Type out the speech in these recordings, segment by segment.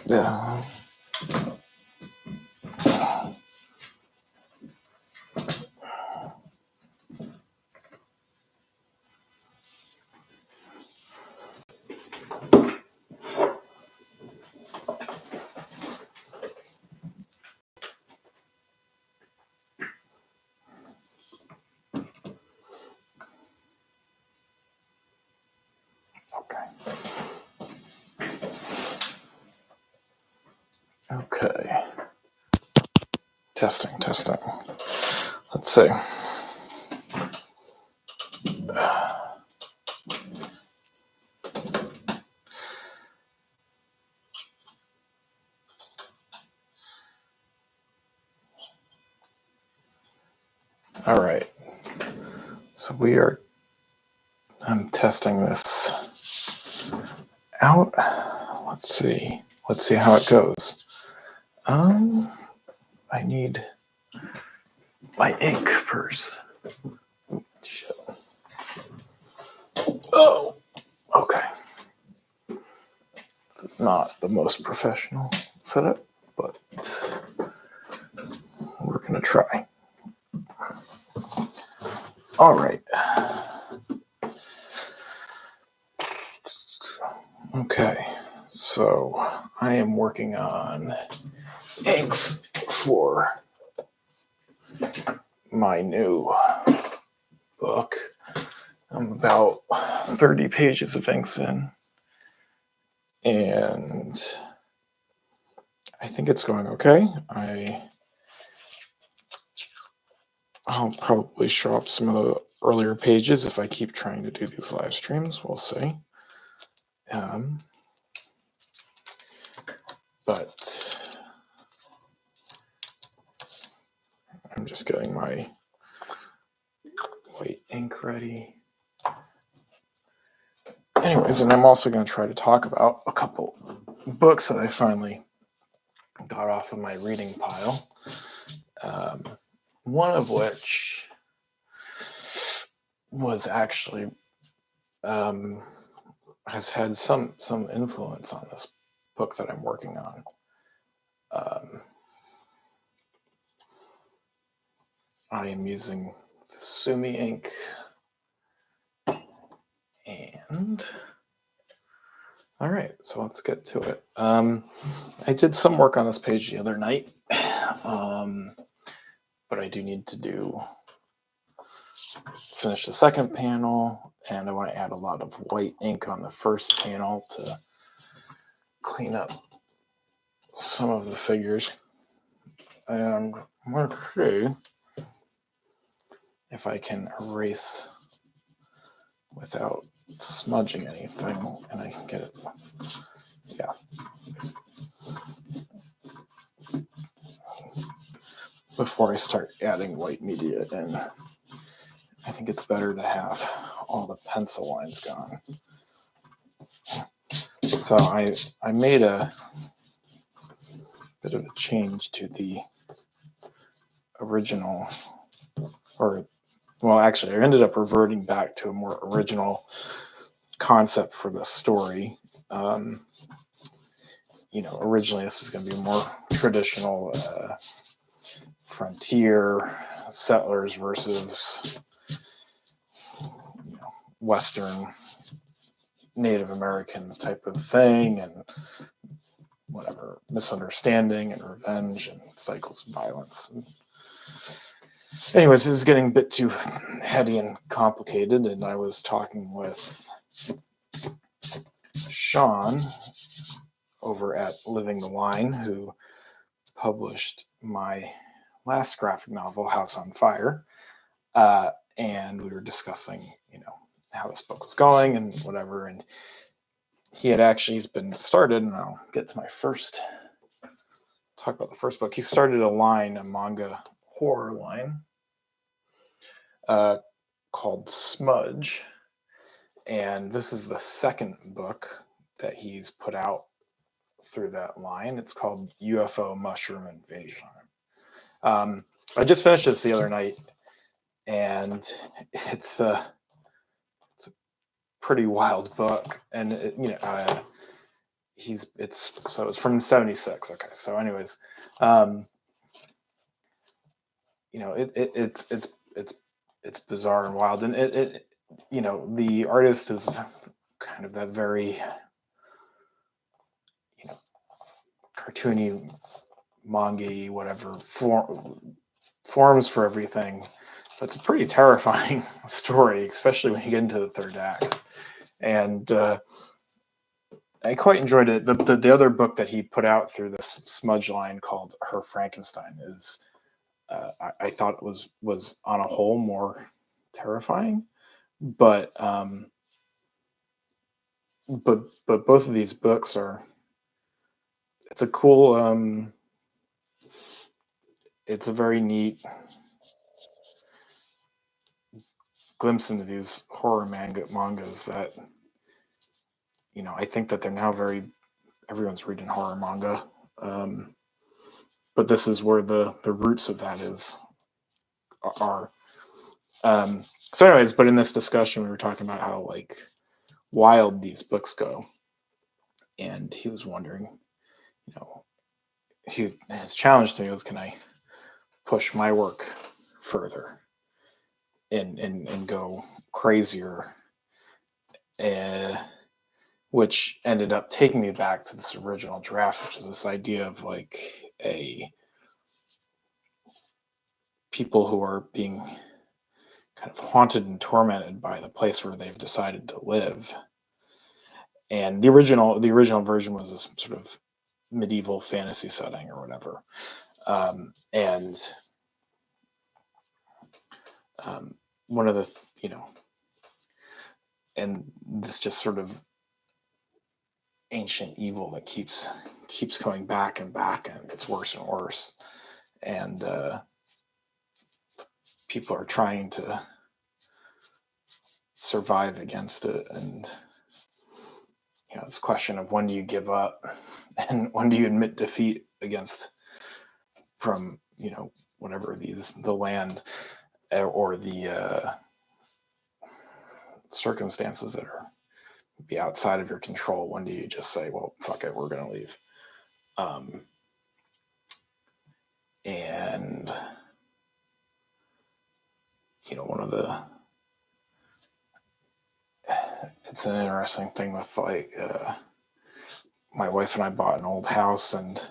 Yeah. Okay. Testing. Let's see. All right. So I'm testing this out. Let's see how it goes. I need my ink first. Shit. Oh, okay. This is not the most professional setup, but we're gonna try. All right. Okay, so I am working on inks for my new book. I'm about 30 pages of inks in, and I think it's going okay. I'll probably show off some of the earlier pages if I keep trying to do these live streams. We'll see. But I'm just getting my white ink ready. Anyways, and I'm also going to try to talk about a couple books that I finally got off of my reading pile. One of which was actually has had some influence on this book that I'm working on. I am using the Sumi ink, and all right, so let's get to it. I did some work on this page the other night, but I do need to finish the second panel, and I want to add a lot of white ink on the first panel to clean up some of the figures. And I'm going to see if I can erase without smudging anything, and I can get it. Yeah. Before I start adding white media in, I think it's better to have all the pencil lines gone. So I made a bit of a change to the original, actually I ended up reverting back to a more original concept for the story. Originally this was going to be a more traditional frontier settlers versus Western Native Americans type of thing, and whatever, misunderstanding and revenge and cycles of violence. Anyways, it was getting a bit too heady and complicated, and I was talking with Sean over at Living the Line, who published my last graphic novel, House on Fire, and we were discussing, how this book was going and whatever, and he had actually been started, and I'll get to talk about the first book. He started a manga horror line called Smudge, and this is the second book that he's put out through that line. It's called UFO Mushroom Invasion. I just finished this the other night, and it's a pretty wild book, and it's from 76. Okay. So anyways, it's bizarre and wild, and the artist is kind of that very cartoony, manga, whatever forms for everything. But it's a pretty terrifying story, especially when you get into the third act. And I quite enjoyed it. The other book that he put out through this smudge line called Her Frankenstein is I thought it was on a whole more terrifying, but both of these books it's a cool it's a very neat glimpse into these horror mangas that I think that they're now everyone's reading horror manga, but this is where the roots of that are. So anyways, but in this discussion we were talking about how wild these books go, and he was wondering, his challenge to me was, can I push my work further and go crazier, which ended up taking me back to this original draft, which is this idea of a people who are being kind of haunted and tormented by the place where they've decided to live. And the original version was this sort of medieval fantasy setting or whatever, and one of the and this just sort of ancient evil that keeps coming back and back, and gets worse and worse, and people are trying to survive against it. And it's a question of, when do you give up and when do you admit defeat from whatever the land or the circumstances that are be outside of your control. When do you just say, well, fuck it, we're gonna leave? And one of it's an interesting thing with my wife and I bought an old house, and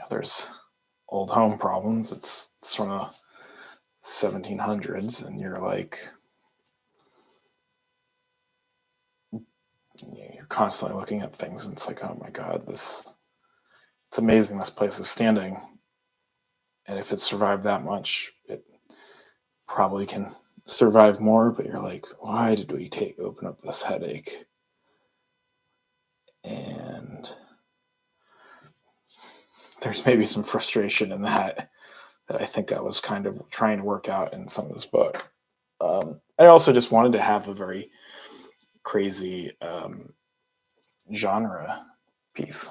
there's old home problems. It's from the 1700s, and you're constantly looking at things, and it's like, oh my god, it's amazing this place is standing, and if it survived that much, it probably can survive more. But you're like, why did we open up this headache? And there's maybe some frustration in that I think I was kind of trying to work out in some of this book. I also just wanted to have a very crazy genre piece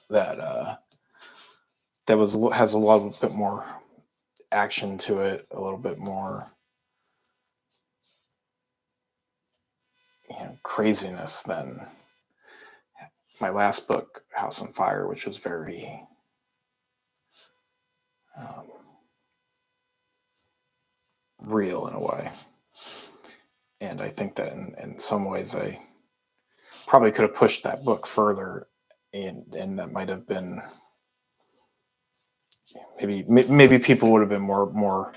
that has a little bit more action to it, a little bit more craziness than my last book, House on Fire, which was very real in a way. And I think that in some ways I probably could have pushed that book further, and that might have been maybe people would have been more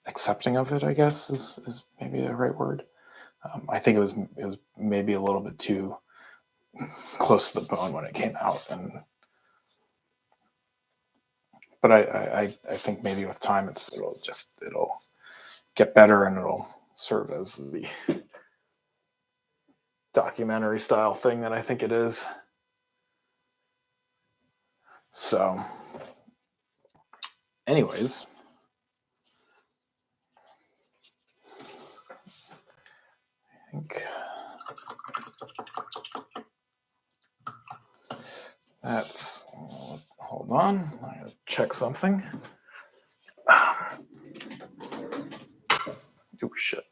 accepting of it, I guess is maybe the right word. I think it was maybe a little bit too close to the bone when it came out, but I think maybe with time it'll get better, and it'll serve as the documentary style thing that I think it is. So anyways, I think that's, hold on, I gotta check something. Oh shit.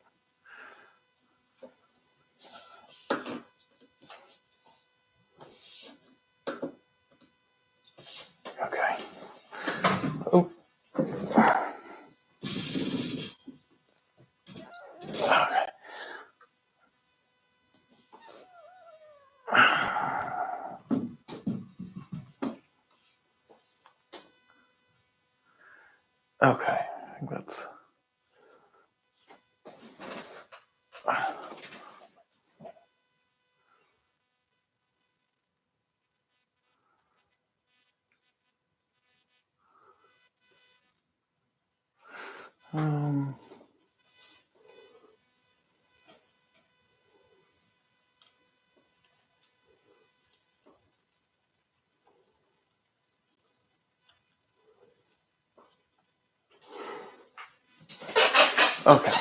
Okay.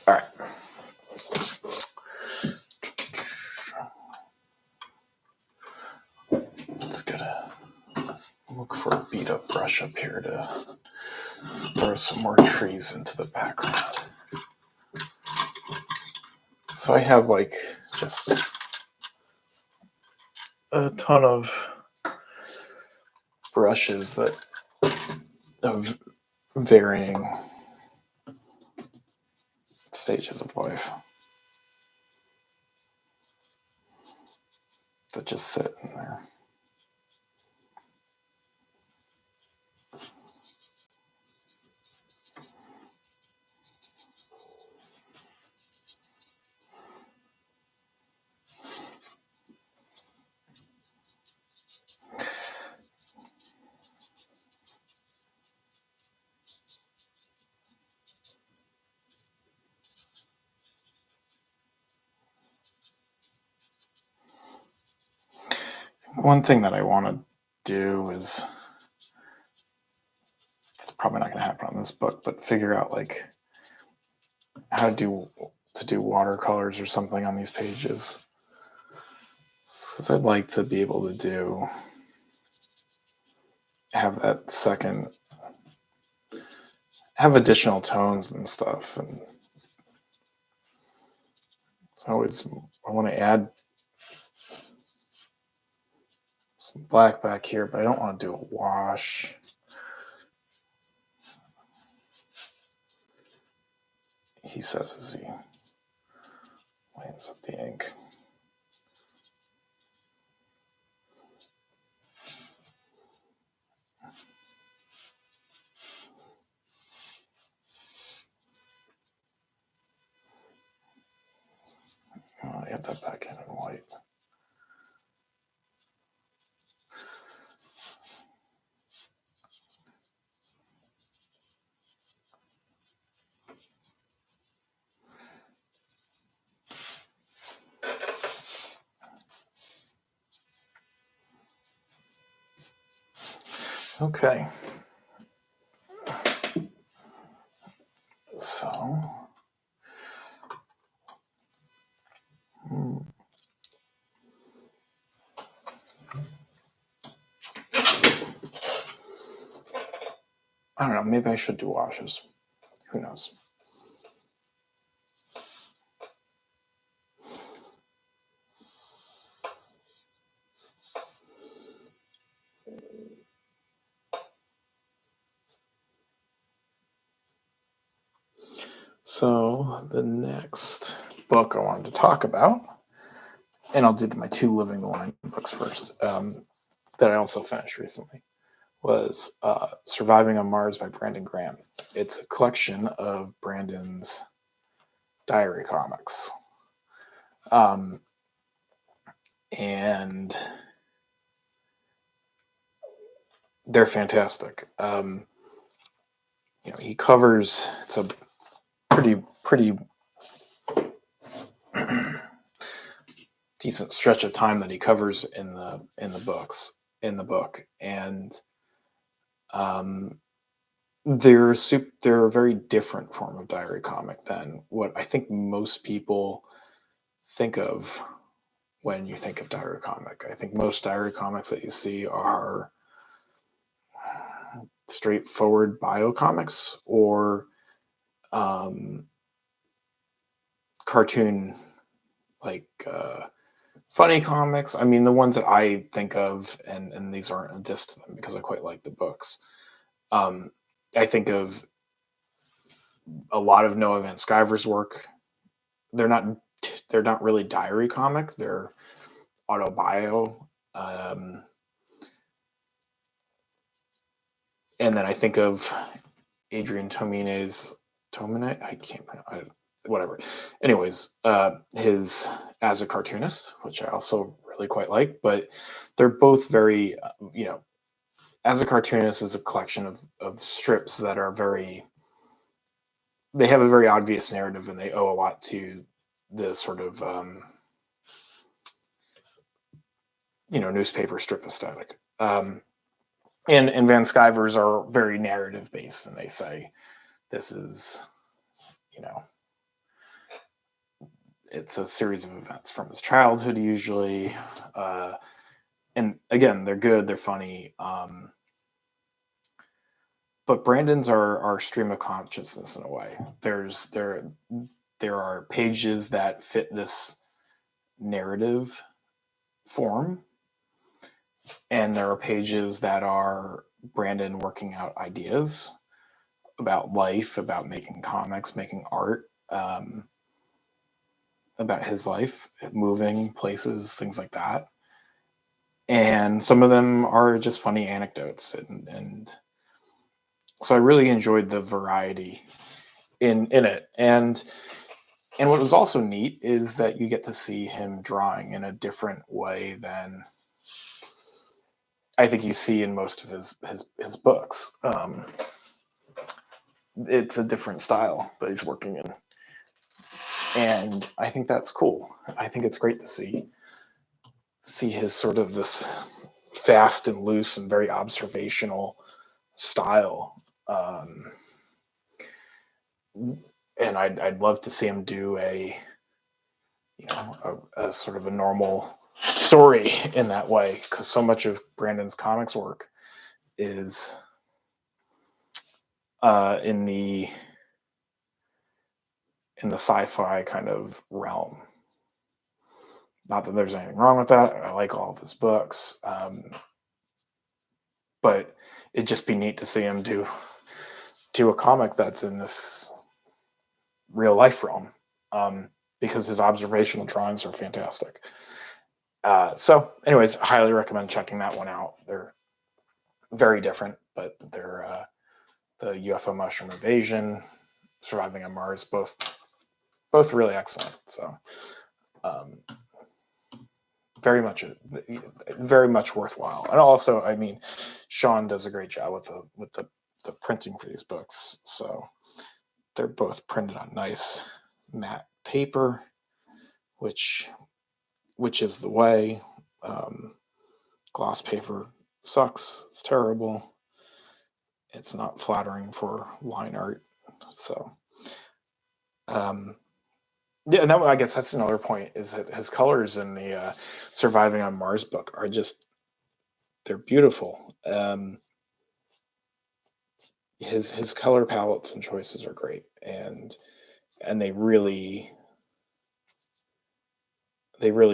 All right. Let's get look for a beat up brush up here to throw some more trees into the background. So I have like just a ton of brushes that of varying stages of life that just sit in there. One thing that I want to do is, it's probably not going to happen on this book, but figure out like how to do watercolors or something on these pages, because I'd like to be able to have that second, have additional tones and stuff. And so I want to add some black back here, but I don't want to do a wash. He says as he lines up the ink. I'll add that back in white. Okay. So, I don't know, maybe I should do washes. Who knows? So, the next book I wanted to talk about, and I'll do my two Living the Wine books first, that I also finished recently, was Surviving on Mars by Brandon Graham. It's a collection of Brandon's diary comics. And they're fantastic. He covers, it's a pretty decent stretch of time that he covers in the book, and they're a very different form of diary comic than what I think most people think of when you think of diary comic. I think most diary comics that you see are straightforward bio comics or cartoon, like funny comics. I mean, the ones that I think of, and these aren't a diss to them because I quite like the books. I think of a lot of Noah Van Sciver's work. They're not really diary comic. They're autobio. And then I think of Adrian Tomine. I can't pronounce. whatever. Anyways, his as a cartoonist, which I also really quite like, but they're both very, as a cartoonist is a collection of strips that are they have a very obvious narrative, and they owe a lot to the sort of, newspaper strip aesthetic. And Van Sciver's are very narrative based, and they say this is, it's a series of events from his childhood usually. And again, they're good, they're funny. But Brandon's are stream of consciousness in a way. There are pages that fit this narrative form, and there are pages that are Brandon working out ideas about life, about making comics, making art, about his life, moving places, things like that. And some of them are just funny anecdotes, and so I really enjoyed the variety in it. And what was also neat is that you get to see him drawing in a different way than I think you see in most of his books. It's a different style that he's working in, and I think that's cool. I think it's great to see his sort of this fast and loose and very observational style. And I'd love to see him do a sort of a normal story in that way, because so much of Brandon's comics work is in the sci-fi kind of realm. Not that there's anything wrong with that. I like all of his books, but it'd just be neat to see him do a comic that's in this real life realm, because his observational drawings are fantastic. So, anyways, highly recommend checking that one out. They're very different, but they're the UFO mushroom invasion, Surviving on Mars, both really excellent. So, very much worthwhile. And also, I mean, Sean does a great job with the printing for these books. So they're both printed on nice matte paper, which is the way. Gloss paper sucks. It's terrible. It's not flattering for line art. So, yeah, and I guess that's another point, is that his colors in the Surviving on Mars book are they're beautiful. His color palettes and choices are great, and they really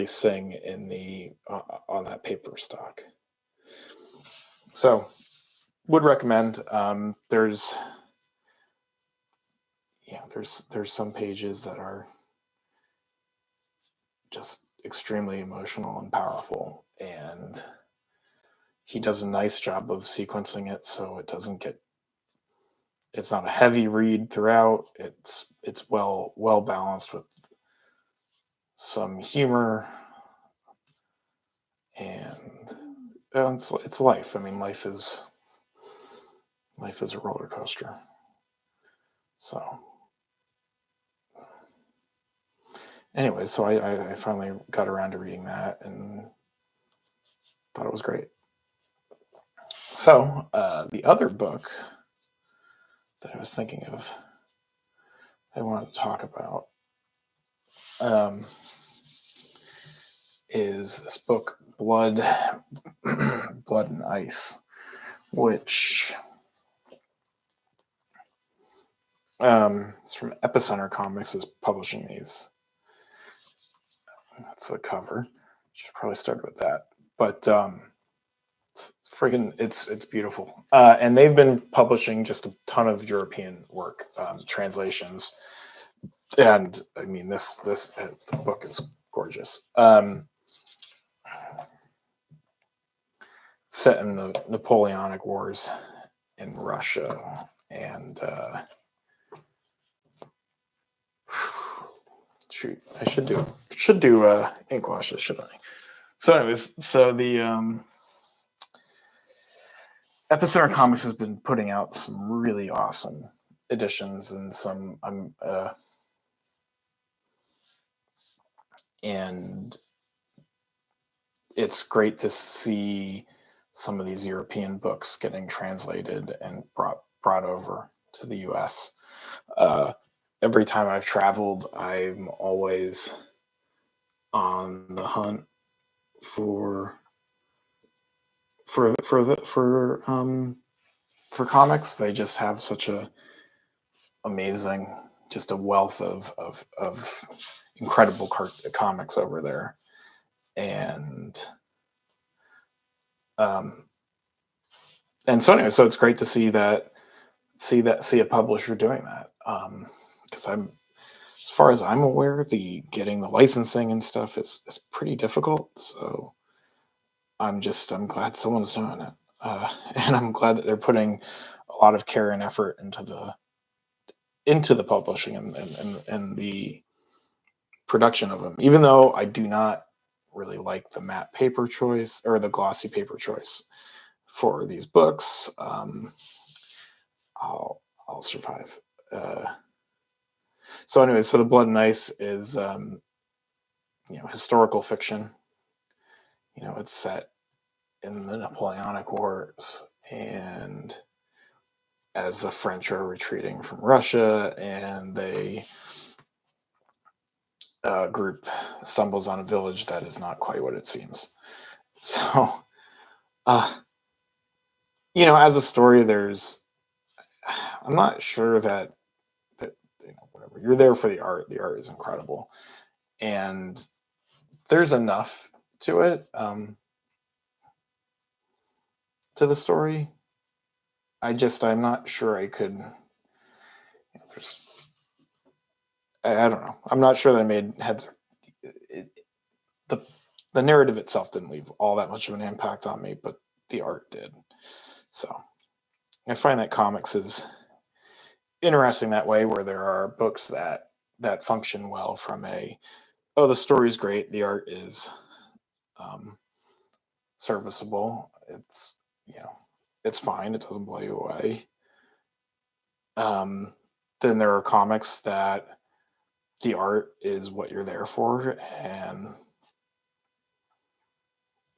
sing in the on that paper stock. So, would recommend. There's some pages that are just extremely emotional and powerful, and he does a nice job of sequencing it so it doesn't get. It's not a heavy read throughout. It's well balanced with some humor, and it's life. I mean, life is a roller coaster. So, anyway, so I finally got around to reading that and thought it was great. So, the other book that I was thinking of, I wanted to talk about, is this book, Blood and Ice, which it's from Epicenter Comics is publishing these. That's the cover. Should probably start with that. But it's beautiful. And they've been publishing just a ton of European work, translations. And I mean, the book is gorgeous. Set in the Napoleonic Wars in Russia, and Shoot, I should do ink washes, shouldn't I? So anyways, so the Epicenter Comics has been putting out some really awesome editions and some and it's great to see some of these European books getting translated and brought over to the US. Every time I've traveled, I'm always on the hunt for comics. They just have such a amazing, just a wealth of incredible comics over there, and so anyway, so it's great to see a publisher doing that, because as far as I'm aware, getting the licensing and stuff is pretty difficult. So I'm glad someone's doing it, and I'm glad that they're putting a lot of care and effort into the publishing and the production of them. Even though I do not really like the matte paper choice or the glossy paper choice for these books, I'll survive. So anyway, so the Blood and Ice is historical fiction. It's set in the Napoleonic Wars, and as the French are retreating from Russia, and a group stumbles on a village that is not quite what it seems. So, as a story, I'm not sure that whatever, you're there for the art. The art is incredible, and there's enough to it, to the story. I'm not sure I could. I don't know. I'm not sure that I made heads. The narrative itself didn't leave all that much of an impact on me, but the art did. So I find that comics is interesting that way, where there are books that function well from the story's great, the art is serviceable, it's it's fine, it doesn't blow you away. Then there are comics that the art is what you're there for, and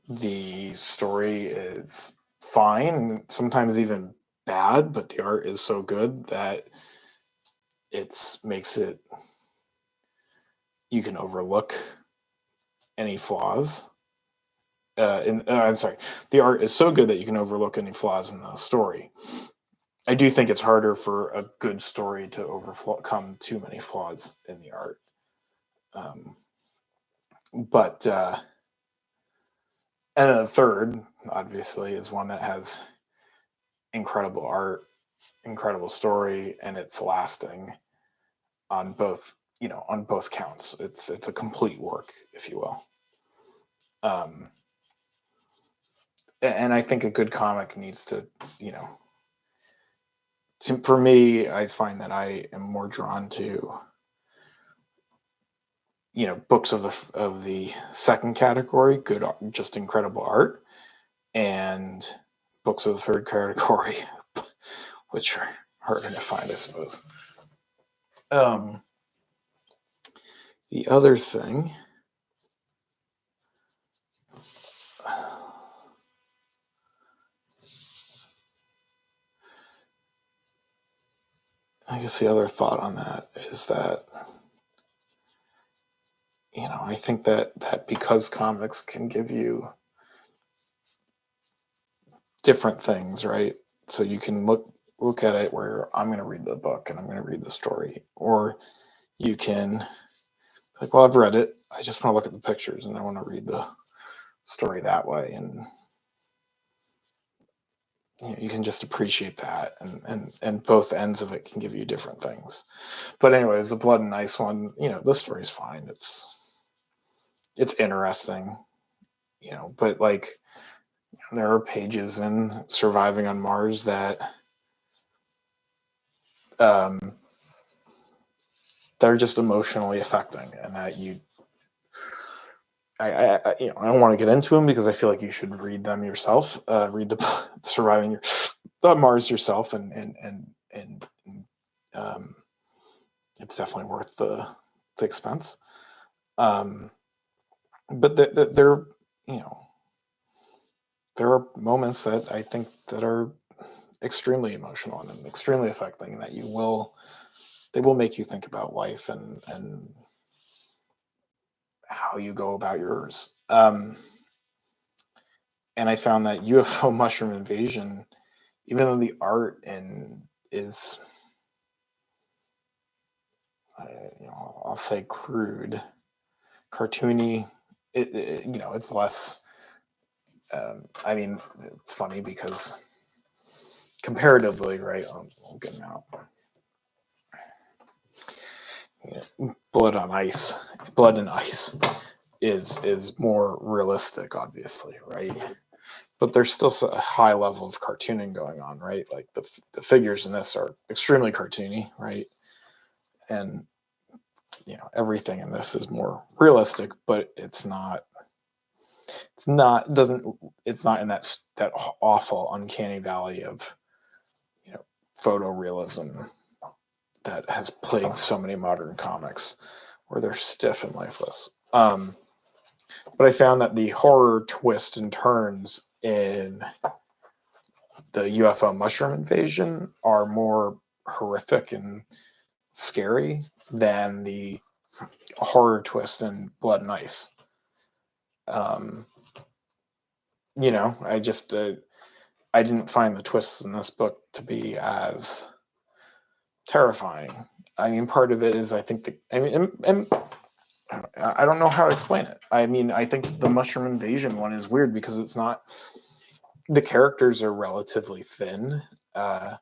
the story is fine, sometimes even bad, but the art is so good that makes it, you can overlook any flaws. I'm sorry, the art is so good that you can overlook any flaws in the story. I do think it's harder for a good story to overcome too many flaws in the art. But and then the third, obviously, is one that has incredible art, incredible story, and it's lasting on both counts. It's a complete work, if you will. And I think a good comic needs to, for me, I find that I am more drawn to, books of the second category, good, just incredible art, and books of the third category, which are harder to find, I suppose. The other thing, I guess the other thought on that is that, I think that because comics can give you different things, right? So you can look at it where I'm going to read the book and I'm going to read the story, or you can well, I've read it, I just want to look at the pictures and I want to read the story that way, and you can just appreciate that, and both ends of it can give you different things. But anyways, the Blood and Ice one, the story's fine, it's interesting, but like, there are pages in Surviving on Mars that they're just emotionally affecting, and that I don't want to get into them because I feel like you should read them yourself. Read the Surviving Mars yourself, and um, it's definitely worth the expense. But there, there are moments that I think that are extremely emotional and extremely affecting, that they will make you think about life and how you go about yours. And I found that UFO Mushroom Invasion, even though the art is, I'll say crude, cartoony, it's less. I mean, it's funny because comparatively, right? I'll get them out. Blood and Ice is more realistic, obviously, right? But there's still a high level of cartooning going on, right? Like the figures in this are extremely cartoony, right? And everything in this is more realistic, but it's not in that awful uncanny valley of photorealism that has plagued so many modern comics, where they're stiff and lifeless. But I found that the horror twists and turns in the UFO Mushroom Invasion are more horrific and scary than the horror twist in Blood and Ice. I just I didn't find the twists in this book to be as terrifying. I mean, part of it is I think and I don't know how to explain it. I mean, I think the Mushroom Invasion one is weird because it's not. The characters are relatively thin. But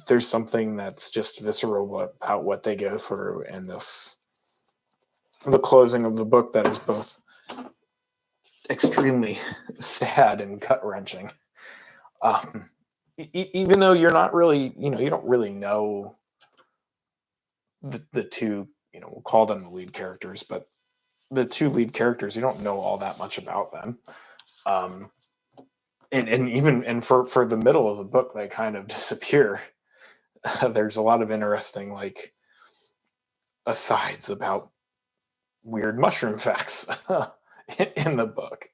there's something that's just visceral about what they go through in the closing of the book that is both extremely sad and gut wrenching. Even though you're not really, you don't really know the two, we'll call them the lead characters, but the two lead characters, you don't know all that much about them. And for the middle of the book, they kind of disappear. There's a lot of interesting asides about weird mushroom facts in the book.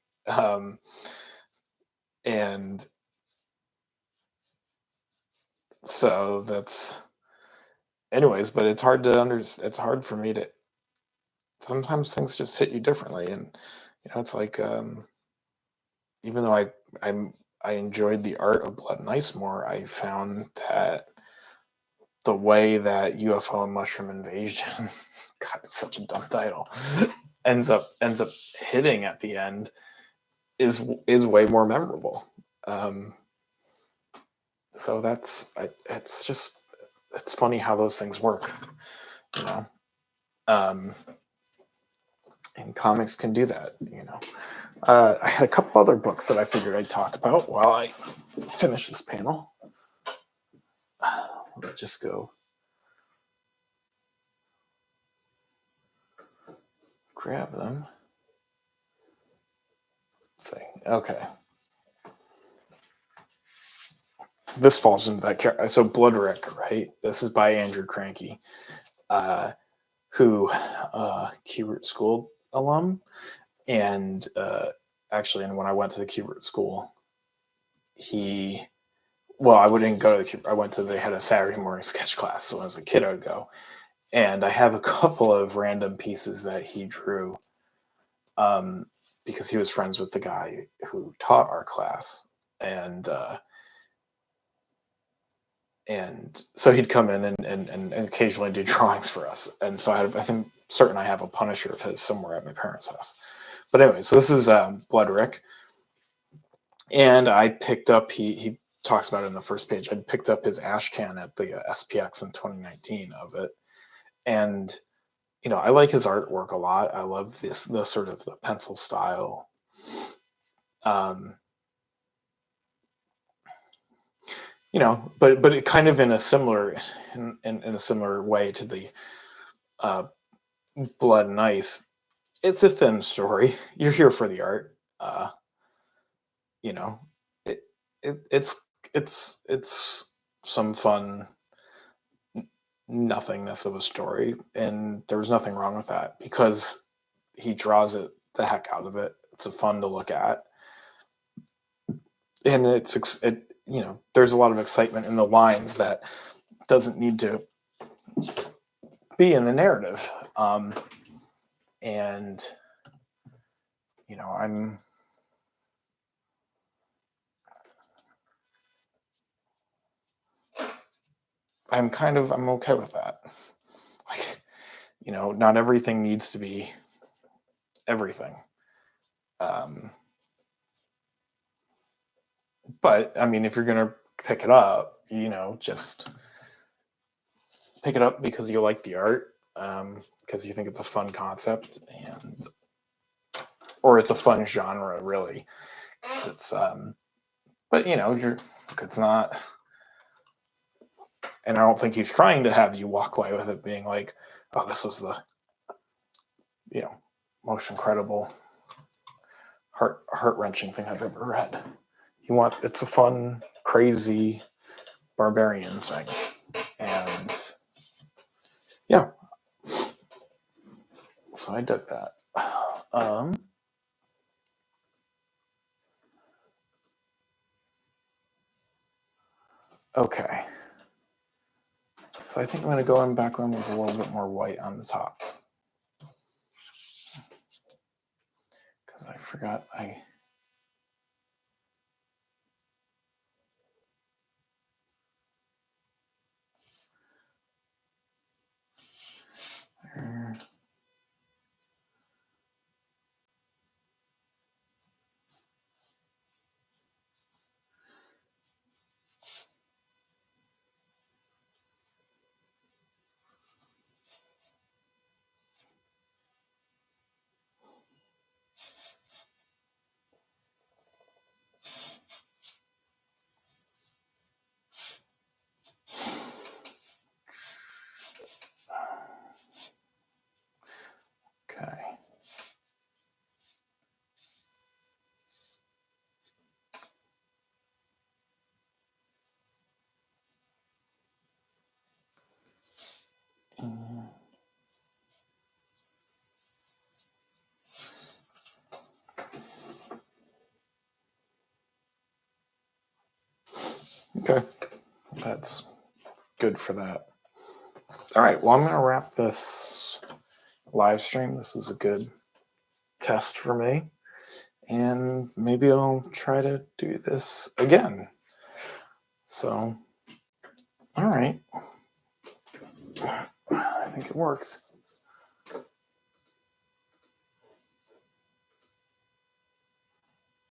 And so that's anyways, but it's hard to it's hard for me to, sometimes things just hit you differently. And it's like, even though I enjoyed the art of Blood and Ice more, I found that the way that UFO and Mushroom Invasion, God, it's such a dumb title, ends up hitting at the end is way more memorable. So it's funny how those things work, and comics can do that. I had a couple other books that I figured I'd talk about while I finish this panel. Let's just go grab them. Let's see. Okay. This falls into that. So Bloodrick, right? This is by Andrew Cranky, who Keyroot School alum, and actually, and when I went to the Keyroot School, I wouldn't go to they had a Saturday morning sketch class. So when I was a kid, I would go, and I have a couple of random pieces that he drew, because he was friends with the guy who taught our class, and so he'd come in and occasionally do drawings for us. And so I think I have a Punisher of his somewhere at my parents' house. But anyway, so this is Bloodrick. And I picked up, he talks about it in the first page, I picked up his Ashcan at the SPX in 2019 of it. And, I like his artwork a lot. I love the sort of the pencil style. But it kind of in a similar way to the Blood and Ice, it's a thin story. You're here for the art. You know, it, it's some fun nothingness of a story, and there was nothing wrong with that because he draws it the heck out of it. It's a fun to look at, and there's a lot of excitement in the lines that doesn't need to be in the narrative. And I'm okay with that. Like, not everything needs to be everything. But I mean, if you're gonna pick it up, just pick it up because you like the art, because you think it's a fun concept, or it's a fun genre, really. But it's not. And I don't think he's trying to have you walk away with it being like, oh, this was the, most incredible, heart-wrenching thing I've ever read. It's a fun, crazy, barbarian thing. And yeah. So I did that. Okay. So I think I'm going to go in background with a little bit more white on the top. Because I forgot Okay. Okay. That's good for that. All right. Well, I'm going to wrap this live stream. This was a good test for me. And maybe I'll try to do this again. So, all right. I think it works.